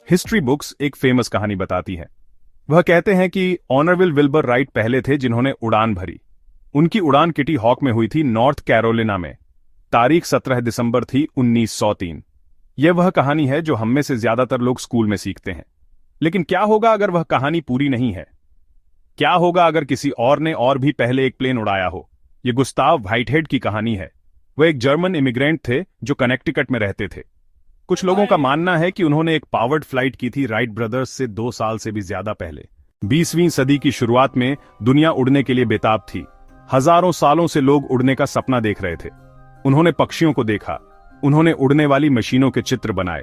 History books एक famous कहानी बताती हैं। वह कहते हैं कि ऑनरविल विल्बर राइट पहले थे जिन्होंने उड़ान भरी। उनकी उड़ान किटी हॉक में हुई थी, नॉर्थ कैरोलिना में। तारीख 17 दिसंबर थी 1903। यह वह कहानी है जो हम में से ज्यादातर लोग स्कूल में सीखते हैं। लेकिन क्या होगा अगर वह कहानी पूरी नहीं है? क्या होगा अगर किसी और ने और भी पहले एक प्लेन उड़ाया हो? यह गुस्ताव व्हाइटहेड की कहानी है। वह एक जर्मन इमिग्रेंट थे जो कनेक्टिकट में रहते थे। कुछ लोगों का मानना है कि उन्होंने एक पावर्ड फ्लाइट की थी राइट ब्रदर्स से 2 साल से भी ज्यादा पहले। 20वीं सदी की शुरुआत में दुनिया उड़ने के लिए बेताब थी। हजारों सालों से लोग उड़ने का सपना देख रहे थे। उन्होंने पक्षियों को देखा, उन्होंने उड़ने वाली मशीनों के चित्र बनाए।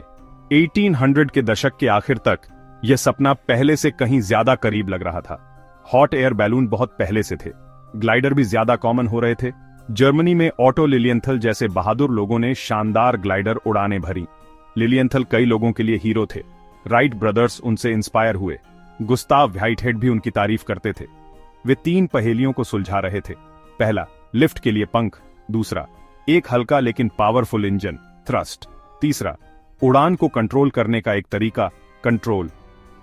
1800 के दशक के आखिर तक यह सपना पहले से कहीं ज्यादा करीब लग रहा था। हॉट एयर बैलून बहुत पहले से थे, ग्लाइडर भी ज्यादा कॉमन हो रहे थे। जर्मनी में ऑटो लिलियंथल जैसे बहादुर लोगों ने शानदार ग्लाइडर उड़ानें भरी। लिलियंथल कई लोगों के लिए हीरो थे। राइट ब्रदर्स उनसे इंस्पायर हुए। गुस्ताव व्हाइटहेड भी उनकी तारीफ करते थे। वे 3 पहेलियों को सुलझा रहे थे। पहला, लिफ्ट के लिए पंख। दूसरा, एक हल्का लेकिन पावरफुल इंजन, थ्रस्ट। तीसरा, उड़ान को कंट्रोल करने का एक तरीका, कंट्रोल।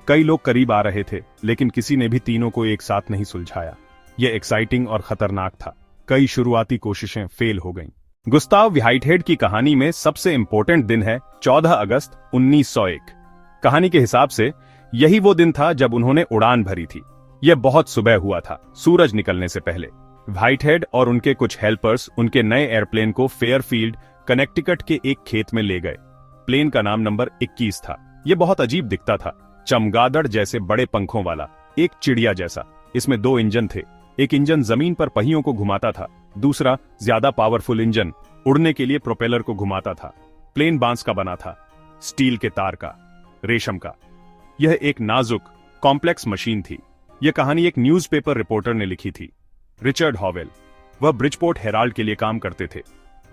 कई लोग करीब आ रहे थे, लेकिन किसी ने भी तीनों को एक साथ नहीं सुलझाया। यह एक्साइटिंग और खतरनाक था। कई शुरुआती कोशिशें फेल हो गईं। गुस्ताव व्हाइटहेड की कहानी में सबसे इंपॉर्टेंट दिन है 14 अगस्त 1901। कहानी के हिसाब से यही वो दिन था जब उन्होंने उड़ान भरी थी। यह बहुत सुबह हुआ था, सूरज निकलने से पहले। व्हाइटहेड और उनके कुछ हेल्पर्स उनके नए एयरप्लेन को फेयरफील्ड, कनेक्टिकट के एक खेत में ले गए। प्लेन का नाम नंबर 21 था। यह बहुत अजीब दिखता था, चमगादड़ जैसे बड़े पंखों वाला, एक चिड़िया जैसा। इसमें 2 इंजन थे। एक इंजन जमीन पर पहियों को घुमाता था, दूसरा ज्यादा पावरफुल इंजन उड़ने के लिए प्रोपेलर को घुमाता था। प्लेन बांस का बना था, स्टील के तार का, रेशम का। यह एक नाजुक, कॉम्प्लेक्स मशीन थी। यह कहानी एक न्यूज़पेपर रिपोर्टर ने लिखी थी, रिचर्ड हॉवेल। वह ब्रिजपोर्ट हेराल्ड के लिए काम करते थे।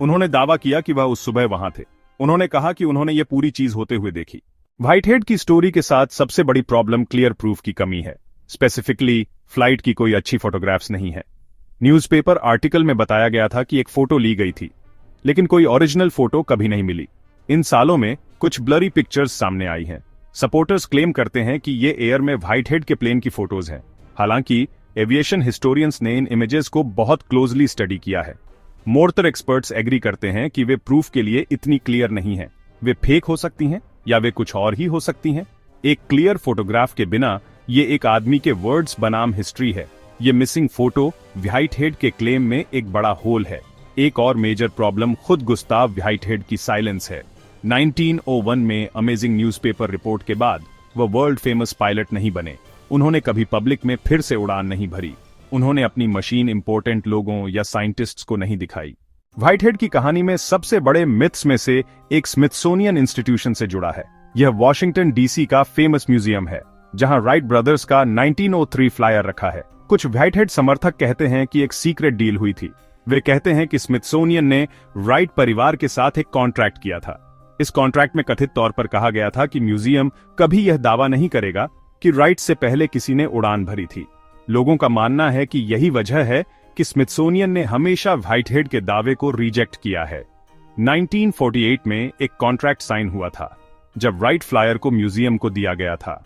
उन्होंने दावा किया कि वह उस सुबह वहां थे। उन्होंने कहा कि उन्होंने यह पूरी चीज होते हुए देखी। व्हाइटहेड की स्टोरी के साथ सबसे बड़ी प्रॉब्लम क्लियर प्रूफ की कमी है। स्पेसिफिकली फ्लाइट की कोई अच्छी फोटोग्राफ्स नहीं है। न्यूज़पेपर आर्टिकल में बताया गया था कि एक फोटो ली गई थी, लेकिन कोई ओरिजिनल फोटो कभी नहीं मिली। इन सालों में कुछ ब्लरी पिक्चर्स सामने आई हैं। सपोर्टर्स क्लेम करते हैं कि ये एयर में व्हाइटहेड के प्लेन की फोटोज हैं। हालांकि एविएशन हिस्टोरियंस ने इन इमेजेस को बहुत क्लोजली स्टडी किया है। मोरतर एक्सपर्ट्स एग्री करते हैं कि वे प्रूफ के लिए इतनी क्लियर नहीं हैं। वे फेक हो सकती हैं या वे कुछ और ही हो सकती हैं। एक क्लियर फोटोग्राफ के बिना ये एक आदमी के वर्ड्स बनाम हिस्ट्री है। ये मिसिंग फोटो व्हाइटहेड के क्लेम में एक बड़ा होल है। एक और मेजर प्रॉब्लम खुद गुस्ताव व्हाइटहेड की साइलेंस है। 1901 में अमेजिंग न्यूज़पेपर रिपोर्ट के बाद वह वर्ल्ड फेमस पायलट नहीं बने। उन्होंने कभी पब्लिक में फिर से उड़ान नहीं भरी। उन्होंने अपनी मशीन इंपॉर्टेंट लोगों या साइंटिस्ट्स को नहीं दिखाई। व्हाइटहेड की कहानी में सबसे बड़े मिथ्स में से एक स्मिथसोनियन इंस्टीट्यूशन से जुड़ा है। यह वॉशिंगटन डीसी का फेमस म्यूजियम है, जहां राइट ब्रदर्स का 1903 फ्लायर रखा है। कुछ व्हाइटहेड समर्थक कहते हैं कि एक सीक्रेट डील हुई थी। वे कहते हैं कि स्मिथसोनियन ने राइट परिवार के साथ एक कॉन्ट्रैक्ट किया था। इस कॉन्ट्रैक्ट में कथित तौर पर कहा गया था कि म्यूजियम कभी यह दावा नहीं करेगा कि राइट से पहले किसी ने उड़ान भरी थी। लोगों का मानना है कि यही वजह है कि स्मिथसोनियन ने हमेशा व्हाइटहेड के दावे को रिजेक्ट किया है। 1948 में एक कॉन्ट्रैक्ट साइन हुआ था, जब राइट फ्लायर को म्यूजियम को दिया गया था।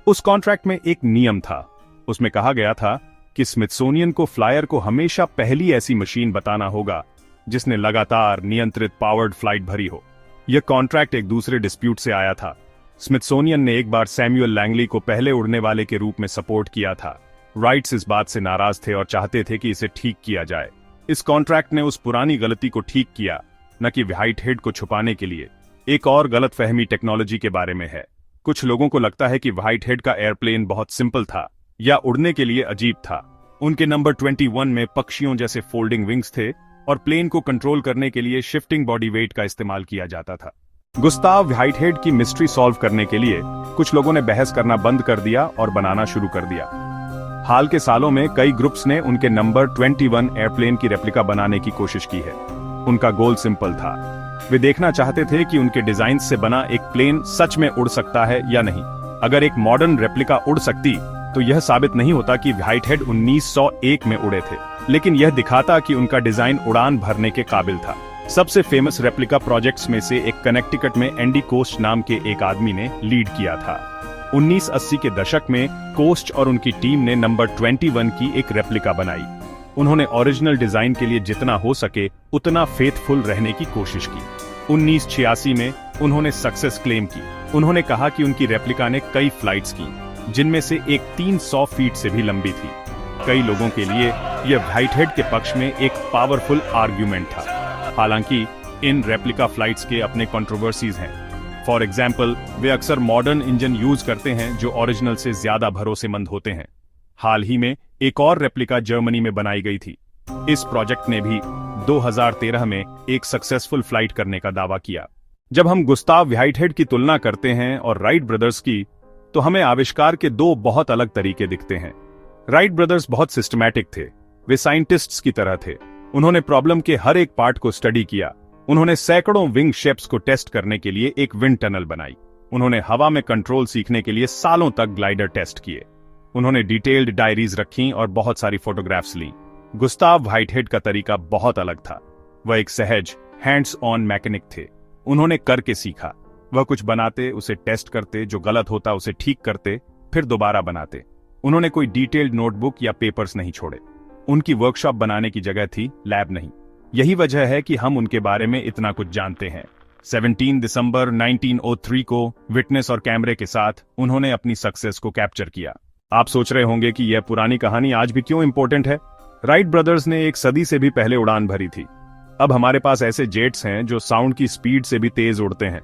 उस कॉन्ट्रैक्ट में एक नियम था। उसमें कहा गया था कि स्मिथसोनियन को फ्लायर को हमेशा पहली ऐसी मशीन बताना होगा जिसने लगातार नियंत्रित पावर्ड फ्लाइट भरी हो। यह कॉन्ट्रैक्ट एक दूसरे डिस्प्यूट से आया था। स्मिथसोनियन ने एक बार सैमुअल लैंगली को पहले उड़ने वाले के रूप में सपोर्ट किया था। राइट्स इस बात से नाराज थे और चाहते थे कि इसे ठीक किया जाए। इस कॉन्ट्रैक्ट ने उस पुरानी गलती को ठीक किया, न कि व्हाइटहेड को छुपाने के लिए। एक और गलतफहमी टेक्नोलॉजी के बारे में है। कुछ लोगों को लगता है कि व्हाइटहेड का एयरप्लेन बहुत सिंपल था या उड़ने के लिए अजीब था। उनके नंबर 21 में पक्षियों जैसे फोल्डिंग विंग्स थे और प्लेन को कंट्रोल करने के लिए शिफ्टिंग बॉडी वेट का इस्तेमाल किया जाता था। गुस्ताव व्हाइटहेड की मिस्ट्री सॉल्व करने के लिए कुछ लोगों ने बहस करना बंद कर दिया और बनाना शुरू कर दिया। हाल के सालों में कई ग्रुप्स ने उनके नंबर 21 एयरप्लेन की रेप्लिका बनाने की कोशिश की है। उनका गोल सिंपल था। वे देखना चाहते थे कि उनके डिजाइन से बना एक प्लेन सच में उड़ सकता है या नहीं। अगर एक मॉडर्न रेप्लिका उड़ सकती तो यह साबित नहीं होता कि व्हाइटहेड 1901 में उड़े थे, लेकिन यह दिखाता कि उनका डिजाइन उड़ान भरने के काबिल था। सबसे फेमस रेप्लिका प्रोजेक्ट्स में से एक कनेक्टिकट में एंडी कोस्ट नाम के एक आदमी ने लीड किया था। 1980 के दशक में कोस्ट और उनकी टीम ने नंबर 21 की एक रेप्लिका बनाई। उन्होंने ओरिजिनल डिजाइन के लिए जितना हो सके उतना फेथफुल रहने की कोशिश की। 1986 में उन्होंने सक्सेस क्लेम की। उन्होंने कहा कि उनकी रेप्लिका ने कई फ्लाइट्स की, जिनमें से एक 300 फीट से भी लंबी थी। कई लोगों के लिए यह व्हाइटहेड के पक्ष में एक पावरफुल आर्ग्यूमेंट था। हालांकि इन रेप्लिका फ्लाइट्स के अपने कंट्रोवर्सीज हैं। फॉर एग्जाम्पल, वे अक्सर मॉडर्न इंजन यूज करते हैं जो ओरिजिनल से ज्यादा भरोसेमंद होते हैं। हाल ही में एक और रेप्लिका जर्मनी में बनाई गई थी। इस प्रोजेक्ट ने भी 2013 में एक सक्सेसफुल फ्लाइट करने का दावा किया। जब हम गुस्ताव व्हाइटहेड की तुलना करते हैं और राइट ब्रदर्स की, तो हमें आविष्कार के दो बहुत अलग तरीके दिखते हैं। राइट ब्रदर्स बहुत सिस्टमैटिक थे। वे साइंटिस्ट्स की तरह थे। उन्होंने प्रॉब्लम के हर एक पार्ट को स्टडी किया। उन्होंने सैकड़ों विंग शेप्स को टेस्ट करने के लिए एक विंड टनल बनाई। उन्होंने हवा में कंट्रोल सीखने के लिए सालों तक ग्लाइडर टेस्ट किए। उन्होंने डिटेल्ड डायरीज रखी और बहुत सारी फोटोग्राफ्स ली। गुस्ताव व्हाइटहेड का तरीका बहुत अलग था। वह एक सहज, हैंड्स ऑन मैकेनिक थे। उन्होंने करके सीखा। वह कुछ बनाते, उसे टेस्ट करते, जो गलत होता उसे ठीक करते, फिर दोबारा बनाते। उन्होंने कोई डिटेल्ड नोटबुक या पेपर्स नहीं छोड़े। उनकी वर्कशॉप बनाने की जगह थी, लैब नहीं। यही वजह है कि हम उनके बारे में इतना कुछ जानते हैं। 17 दिसंबर 1903 को विटनेस और कैमरे के साथ उन्होंने अपनी सक्सेस को कैप्चर किया। आप सोच रहे होंगे कि यह पुरानी कहानी आज भी क्यों इंपॉर्टेंट है। राइट ब्रदर्स ने एक सदी से भी पहले उड़ान भरी थी। अब हमारे पास ऐसे जेट्स हैं जो साउंड की स्पीड से भी तेज उड़ते हैं,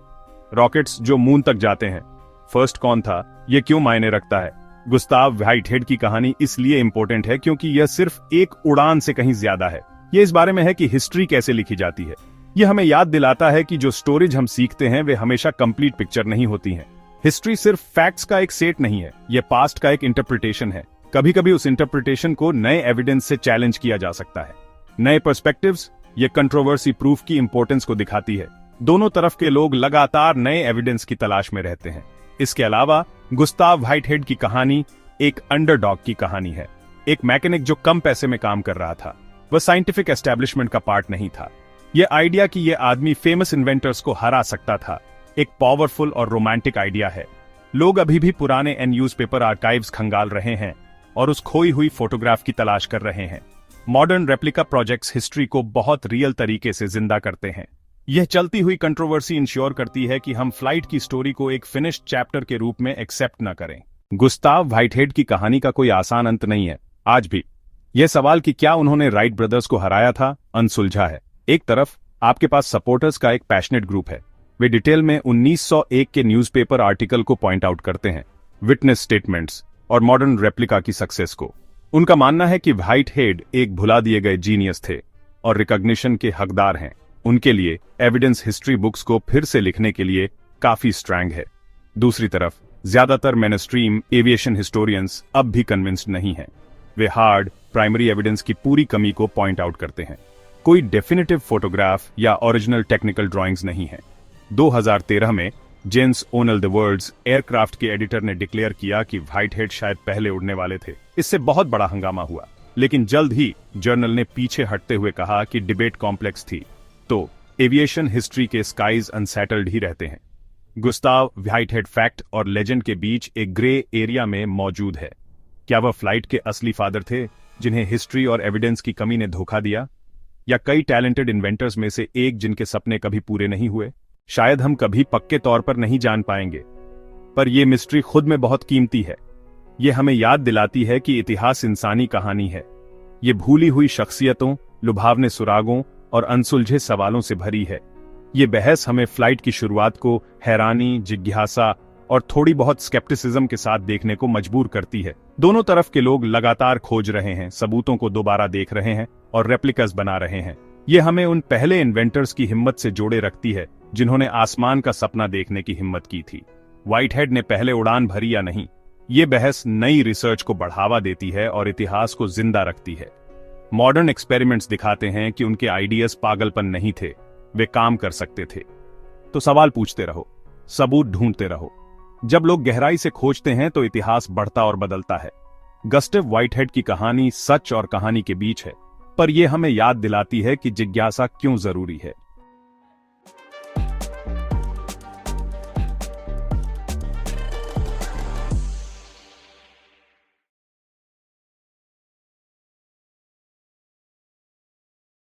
रॉकेट्स जो मून तक जाते हैं। फर्स्ट कौन था, यह क्यों मायने रखता है? गुस्ताव व्हाइटहेड की कहानी इसलिए इंपॉर्टेंट है क्योंकि यह सिर्फ एक उड़ान से कहीं ज्यादा है। यह इस बारे में है कि हिस्ट्री कैसे लिखी जाती है। यह हमें याद दिलाता है कि जो स्टोरेज हम सीखते हैं वे हमेशा कंप्लीट पिक्चर नहीं होती हैं। हिस्ट्री सिर्फ फैक्ट्स का एक सेट नहीं है, यह पास्ट का एक इंटरप्रिटेशन है। कभी कभी उस इंटरप्रिटेशन को नए एविडेंस से चैलेंज किया जा सकता है। नए पर्सपेक्टिव्स, ये कंट्रोवर्सी प्रूफ की इंपॉर्टेंस को दिखाती है। दोनों तरफ के लोग लगातार नए एविडेंस की तलाश में रहते हैं। इसके अलावा गुस्ताव व्हाइटहेड की कहानी एक अंडरडॉग की कहानी है। एक मैकेनिक जो कम पैसे में काम कर रहा था। वह साइंटिफिक एस्टेब्लिशमेंट का पार्ट नहीं था। यह आइडिया कि यह आदमी फेमस इन्वेंटर्स को हरा सकता था, एक पावरफुल और रोमांटिक आइडिया है। लोग अभी भी पुराने न्यूज़पेपर आर्काइव्स खंगाल रहे हैं और उस खोई हुई फोटोग्राफ की तलाश कर रहे हैं। मॉडर्न रेप्लिका प्रोजेक्ट्स हिस्ट्री को बहुत रियल तरीके से जिंदा करते हैं। यह चलती हुई कंट्रोवर्सी इंश्योर करती है कि हम फ्लाइट की स्टोरी को एक फिनिश्ड चैप्टर के रूप में एक्सेप्ट न करें। गुस्ताव व्हाइटहेड की कहानी का कोई आसान अंत नहीं है। आज भी यह सवाल कि क्या उन्होंने राइट ब्रदर्स को हराया था, अनसुलझा है। एक तरफ आपके पास सपोर्टर्स का एक पैशनेट ग्रुप है। वे डिटेल में 1901 के न्यूज़पेपर आर्टिकल को पॉइंट आउट करते हैं, विटनेस स्टेटमेंट्स और मॉडर्न रेप्लिका की सक्सेस को। उनका मानना है कि व्हाइटहेड एक भुला दिए गए जीनियस थे और रिकॉग्निशन के हकदार हैं। उनके लिए एविडेंस हिस्ट्री बुक्स को फिर से लिखने के लिए काफी स्ट्रैंग है। दूसरी तरफ ज्यादातर मेनस्ट्रीम एविएशन हिस्टोरियंस अब भी कन्विंस्ड नहीं हैं। वे हार्ड प्राइमरी एविडेंस की पूरी कमी को पॉइंट आउट करते हैं। कोई डेफिनेटिव फोटोग्राफ या ओरिजिनल टेक्निकल ड्राइंग्स नहीं है। 2013 में जेम्स ओनल द वर्ल्ड्स एयरक्राफ्ट के एडिटर ने डिक्लेयर किया कि व्हाइटहेड शायद पहले उड़ने वाले थे। इससे बहुत बड़ा हंगामा हुआ, लेकिन जल्द ही जर्नल ने पीछे हटते हुए कहा कि डिबेट कॉम्प्लेक्स थी। तो एविएशन हिस्ट्री के स्काइज अनसेटल्ड ही रहते हैं। गुस्ताव व्हाइटहेड फैक्ट और लेजेंड के बीच एक ग्रे एरिया में मौजूद है। क्या वह फ्लाइट के असली फादर थे जिन्हें हिस्ट्री और एविडेंस की कमी ने धोखा दिया, या कई टैलेंटेड इन्वेंटर्स में से एक जिनके सपने कभी पूरे नहीं हुए? शायद हम कभी पक्के तौर पर नहीं जान पाएंगे, पर यह मिस्ट्री खुद में बहुत कीमती है। यह हमें याद दिलाती है कि इतिहास इंसानी कहानी है। ये भूली हुई शख्सियतों, लुभावने सुरागों और अनसुलझे सवालों से भरी है। ये बहस हमें फ्लाइट की शुरुआत को हैरानी, जिज्ञासा और थोड़ी बहुत स्केप्टिसिज्म के साथ देखने को मजबूर करती है। दोनों तरफ के लोग लगातार खोज रहे हैं, सबूतों को दोबारा देख रहे हैं और रेप्लिकास बना रहे हैं। ये हमें उन पहले इन्वेंटर्स की हिम्मत से जोड़े रखती है जिन्होंने आसमान का सपना देखने की हिम्मत की थी। व्हाइटहेड ने पहले उड़ान भरी या नहीं, ये बहस नई रिसर्च को बढ़ावा देती है और इतिहास को जिंदा रखती है। मॉडर्न एक्सपेरिमेंट्स दिखाते हैं कि उनके आइडियाज पागलपन नहीं थे, वे काम कर सकते थे। तो सवाल पूछते रहो, सबूत ढूंढते रहो। जब लोग गहराई से खोजते हैं तो इतिहास बढ़ता और बदलता है। गुस्ताव व्हाइटहेड की कहानी सच और कहानी के बीच है, पर यह हमें याद दिलाती है कि जिज्ञासा क्यों जरूरी है।